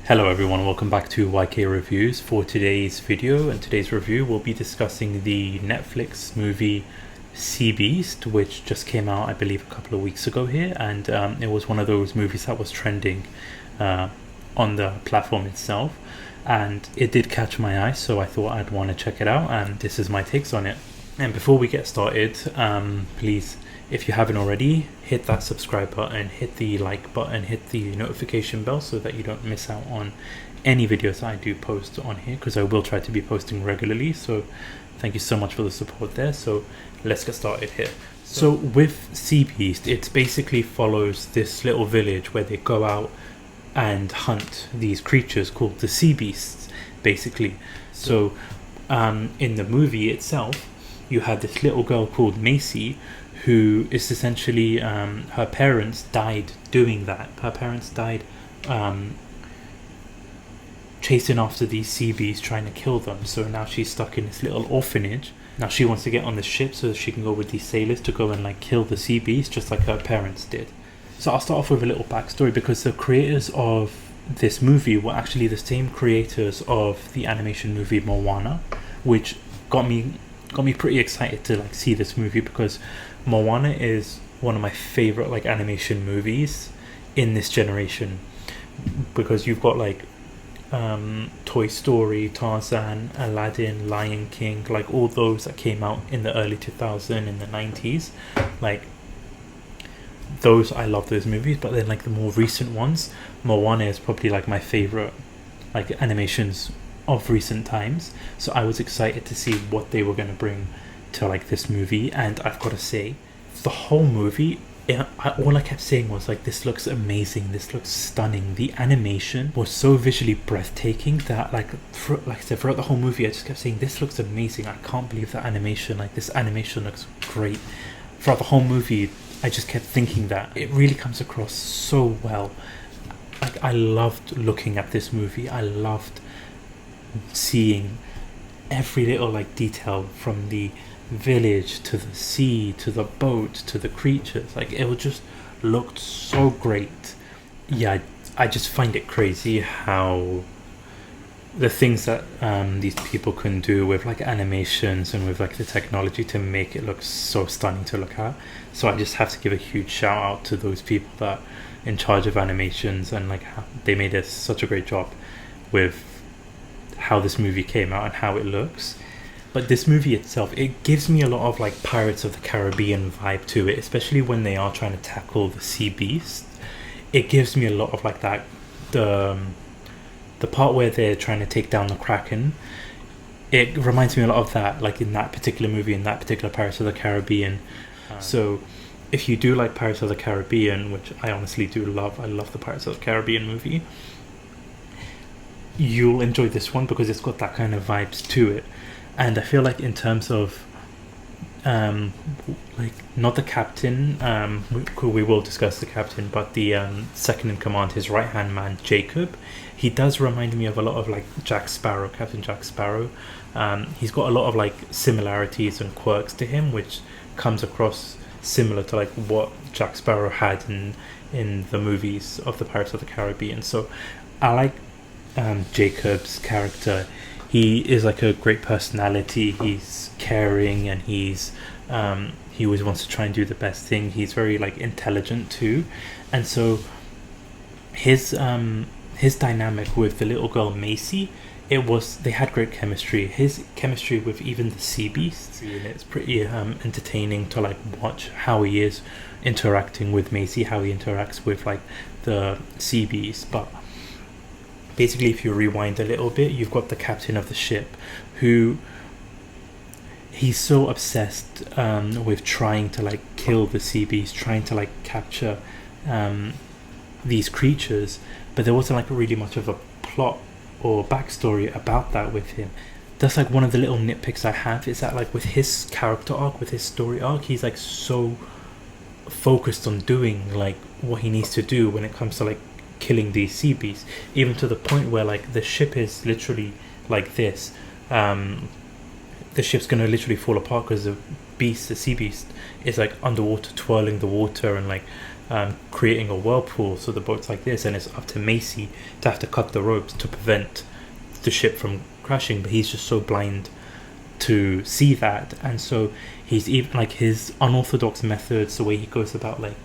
Hello everyone, welcome back to YK Reviews. For today's video and today's review, we'll be discussing the Netflix movie Theseabeast, which just came out, I believe, a couple of weeks ago here, and it was one of those movies that was trending on the platform itself, and it did catch my eye, so I thought I'd want to check it out, and this is my takes on it. And before we get started, please, if you haven't already, hit that subscribe button, hit the like button, hit the notification bell so that you don't miss out on any videos I do post on here, because I will try to be posting regularly. So thank you so much for the support there. So let's get started here. So with Theseabeast, it basically follows this little village where they go out and hunt these creatures called the sea beasts, basically. So in the movie itself, you have this little girl called Macy, who is essentially her parents died doing that. Her parents died chasing after these sea beasts, trying to kill them. So now she's stuck in this little orphanage. Now she wants to get on the ship so that she can go with these sailors to go and like kill the sea beasts, just like her parents did. So I'll start off with a little backstory, because the creators of this movie were actually the same creators of the animation movie Moana, which got me pretty excited to like see this movie, because Moana is one of my favorite like animation movies in this generation, because you've got like Toy Story, Tarzan, Aladdin, Lion King, like all those that came out in the early 2000s, in the 90s, like those, I love those movies. But then like the more recent ones, Moana is probably like my favorite like animations of recent times. So I was excited to see what they were going to bring to like this movie, and I've got to say, the whole movie, all I kept saying was like, this looks amazing, this looks stunning. The animation was so visually breathtaking that like I said, throughout the whole movie I just kept saying, this looks amazing, I can't believe the animation, like this animation looks great. Throughout the whole movie I just kept thinking that it really comes across so well. Like I loved looking at this movie, I loved seeing every little like detail, from the village to the sea to the boat to the creatures. Like it just looked so great. Yeah, I just find it crazy how the things that these people can do with like animations and with like the technology to make it look so stunning to look at. So I just have to give a huge shout out to those people that are in charge of animations, and like how they made such a great job with how this movie came out and how it looks. But this movie itself, it gives me a lot of like Pirates of the Caribbean vibe to it, especially when they are trying to tackle the sea beast. It gives me a lot of like that, the part where they're trying to take down the Kraken. It reminds me a lot of that, like in that particular movie, in that particular Pirates of the Caribbean. So if you do like Pirates of the Caribbean, which I honestly do love, I love the Pirates of the Caribbean movie, you'll enjoy this one because it's got that kind of vibes to it. And I feel like in terms of like not the captain, we will discuss the captain, but the second in command, his right hand man Jacob, he does remind me of a lot of like Jack Sparrow, Captain Jack Sparrow. He's got a lot of like similarities and quirks to him, which comes across similar to like what Jack Sparrow had in the movies of the Pirates of the Caribbean. So I like Jacob's character. He is like a great personality, he's caring, and he always wants to try and do the best thing. He's very like intelligent too, and so his dynamic with the little girl Macy, they had great chemistry. His chemistry with even the sea beasts, it's pretty entertaining to like watch how he is interacting with Macy, how he interacts with like the sea beasts. But basically, if you rewind a little bit, you've got the captain of the ship, who he's so obsessed with trying to like kill the sea beast, trying to like capture these creatures, but there wasn't like really much of a plot or backstory about that with him. That's like one of the little nitpicks I have, is that like with his character arc, with his story arc, he's like so focused on doing like what he needs to do when it comes to like killing these sea beasts, even to the point where like the ship is literally like this. The ship's gonna literally fall apart because the sea beast is like underwater, twirling the water and like creating a whirlpool so the boat's like this, and it's up to Macy to have to cut the ropes to prevent the ship from crashing, but he's just so blind to see that. And so he's even like his unorthodox methods, the way he goes about like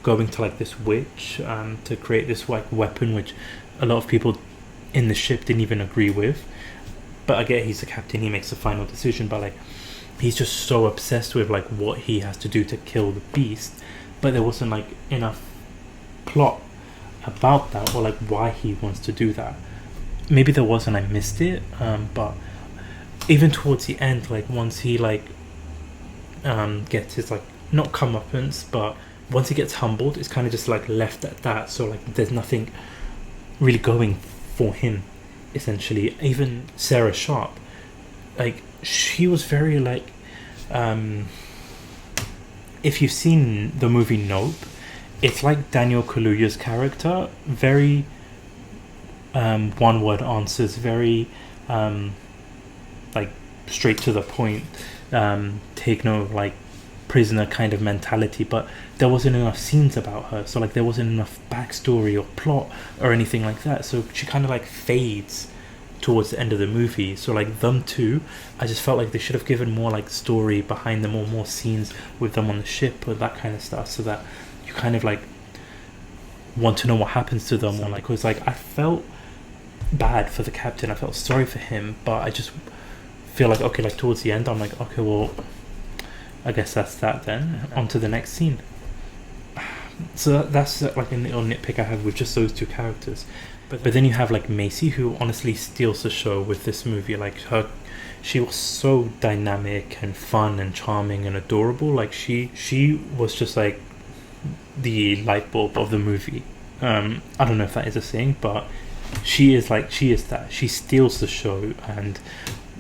going to like this witch to create this like weapon, which a lot of people in the ship didn't even agree with, but I get he's the captain, he makes the final decision, but like he's just so obsessed with like what he has to do to kill the beast, but there wasn't like enough plot about that, or like why he wants to do that. Maybe there was and I missed it, but even towards the end, like once he like gets his like not comeuppance, but once he gets humbled, it's kind of just like left at that. So like there's nothing really going for him, essentially. Even Sarah Sharp, like she was very like if you've seen the movie Nope, it's like Daniel Kaluuya's character, very one word answers, very like straight to the point, take no like prisoner kind of mentality, but there wasn't enough scenes about her, so like there wasn't enough backstory or plot or anything like that, so she kind of like fades towards the end of the movie. So like them two, I just felt like they should have given more like story behind them, or more scenes with them on the ship or that kind of stuff, so that you kind of like want to know what happens to them. Or like, because like I felt bad for the captain, I felt sorry for him, but I just feel like, okay, like towards the end I'm like, okay, well I guess that's that then, on to the next scene. So that's like a little nitpick I have with just those two characters. But then you have like Macy, who honestly steals the show with this movie. Like she was so dynamic and fun and charming and adorable. Like she was just like the light bulb of the movie. I don't know if that is a saying, but she is that. She steals the show, and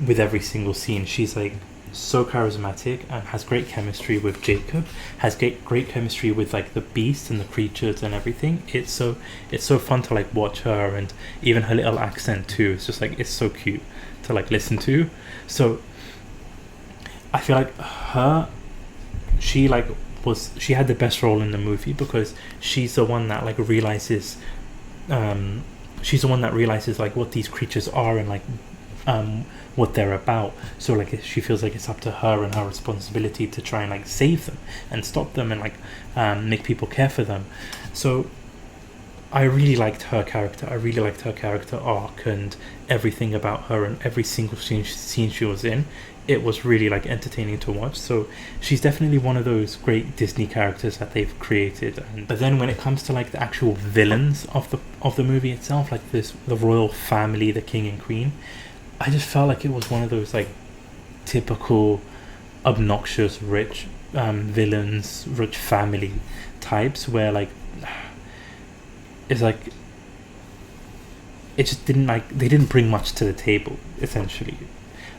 with every single scene she's like so charismatic and has great chemistry with Jacob, has great chemistry with like the beast and the creatures and everything. It's so fun to like watch her, and even her little accent too, it's just like, it's so cute to like listen to. So I feel like she had the best role in the movie, because she's the one that like realizes like what these creatures are, and like what they're about. So like she feels like it's up to her and her responsibility to try and like save them and stop them and like make people care for them. So I really liked her character. I really liked her character arc and everything about her, and every single scene she was in, it was really like entertaining to watch. So she's definitely one of those great Disney characters that they've created. But then when it comes to like the actual villains of the movie itself, like the royal family, the king and queen, I just felt like it was one of those like typical obnoxious rich villains, rich family types, where like it's like it just didn't, like, they didn't bring much to the table, essentially.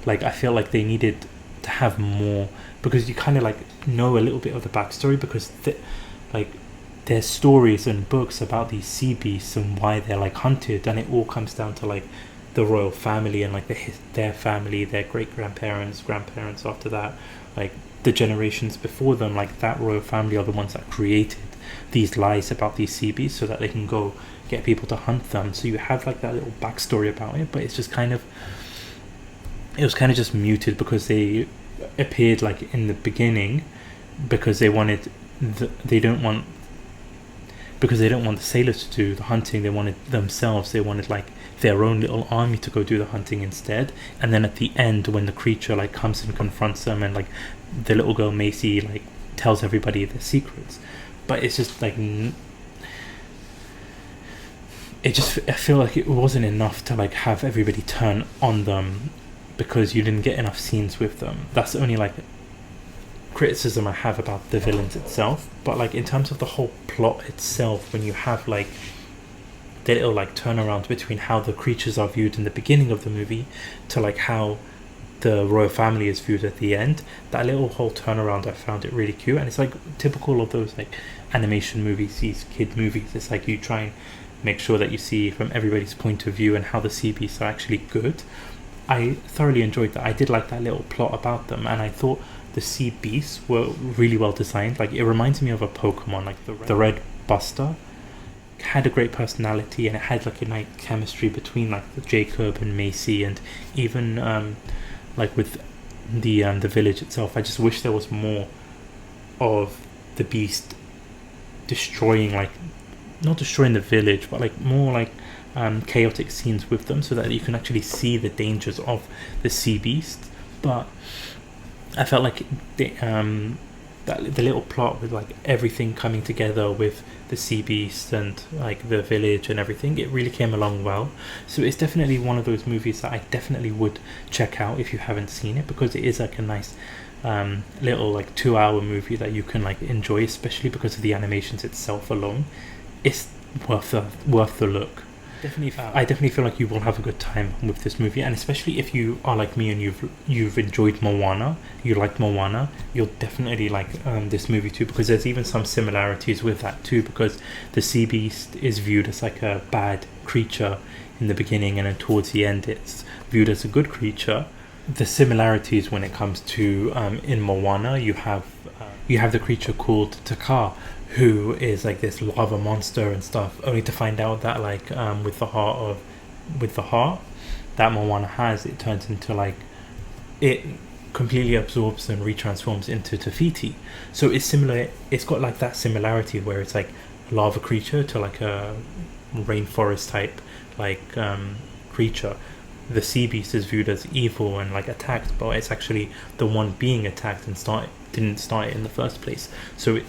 Like I feel like they needed to have more, because you kind of like know a little bit of the backstory, because like there's stories and books about these sea beasts and why they're like hunted, and it all comes down to like the royal family and like their family, their great grandparents after that, like the generations before them, like that royal family are the ones that created these lies about these sea beasts so that they can go get people to hunt them. So you have like that little backstory about it, but it's just kind of, it was kind of just muted, because they appeared like in the beginning because they wanted they don't want the sailors to do the hunting, they wanted themselves, they wanted like their own little army to go do the hunting instead. And then at the end, when the creature like comes and confronts them, and like the little girl Macy like tells everybody their secrets, but it's just like I feel like it wasn't enough to like have everybody turn on them, because you didn't get enough scenes with them. That's the only like criticism I have about the villains itself. But like in terms of the whole plot itself, when you have like the little like turnaround between how the creatures are viewed in the beginning of the movie to like how the royal family is viewed at the end, that little whole turnaround, I found it really cute. And it's like typical of those like animation movies, these kid movies. It's like you try and make sure that you see from everybody's point of view and how the sea beasts are actually good. I thoroughly enjoyed that. I did like that little plot about them, and I thought the sea beasts were really well designed. Like, it reminds me of a Pokemon, like the red Buster had a great personality, and it had like a nice chemistry between like the Jacob and Macy, and even like with the village itself. I just wish there was more of the beast destroying, like not destroying the village, but like more like chaotic scenes with them, so that you can actually see the dangers of the sea beast. But I felt like the little plot with like everything coming together with the sea beast and like the village and everything, it really came along well. So it's definitely one of those movies that I definitely would check out if you haven't seen it, because it is like a nice little like 2-hour movie that you can like enjoy, especially because of the animations itself alone. It's worth the look. I definitely feel like you will have a good time with this movie, and especially if you are like me and you've enjoyed Moana, you liked Moana, you'll definitely like this movie too, because there's even some similarities with that too, because the sea beast is viewed as like a bad creature in the beginning, and then towards the end it's viewed as a good creature. The similarities when it comes to in Moana, you have the creature called Taka, who is like this lava monster and stuff, only to find out that like with the heart that Moana has, it turns into like, it completely absorbs and retransforms into Te Fiti. So it's similar, it's got like that similarity where it's like a lava creature to like a rainforest type like creature. The sea beast is viewed as evil and like attacked, but it's actually the one being attacked and didn't start it in the first place. So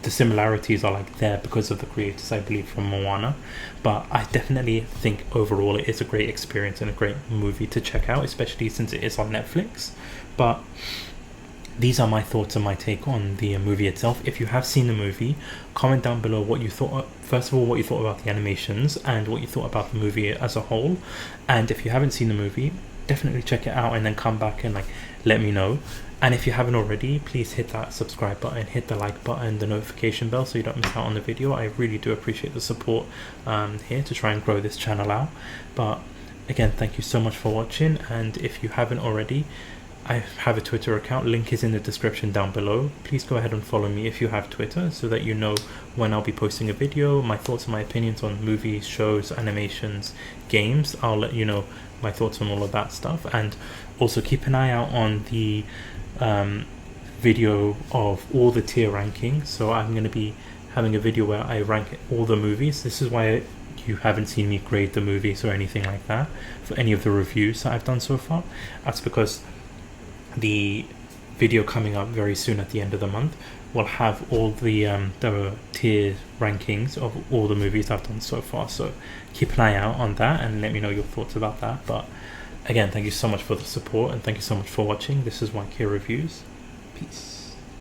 the similarities are like there because of the creators, I believe, from Moana. But I definitely think overall it is a great experience and a great movie to check out, especially since it is on Netflix. But these are my thoughts and my take on the movie itself. If you have seen the movie, comment down below what you thought. First of all, what you thought about the animations and what you thought about the movie as a whole. And if you haven't seen the movie, definitely check it out and then come back and like let me know. And if you haven't already, please hit that subscribe button, hit the like button, the notification bell, so you don't miss out on the video. I really do appreciate the support here to try and grow this channel out. But again, thank you so much for watching. And if you haven't already, I have a Twitter account, link is in the description down below. Please go ahead and follow me if you have Twitter, so that you know when I'll be posting a video, my thoughts and my opinions on movies, shows, animations, games. I'll let you know my thoughts on all of that stuff. And also keep an eye out on the video of all the tier rankings. So I'm going to be having a video where I rank all the movies. This is why you haven't seen me grade the movies or anything like that for any of the reviews that I've done so far. That's because the video coming up very soon at the end of the month will have all the tier rankings of all the movies I've done so far. So keep an eye out on that and let me know your thoughts about that. But again, thank you so much for the support and thank you so much for watching. This is One K Reviews. Peace.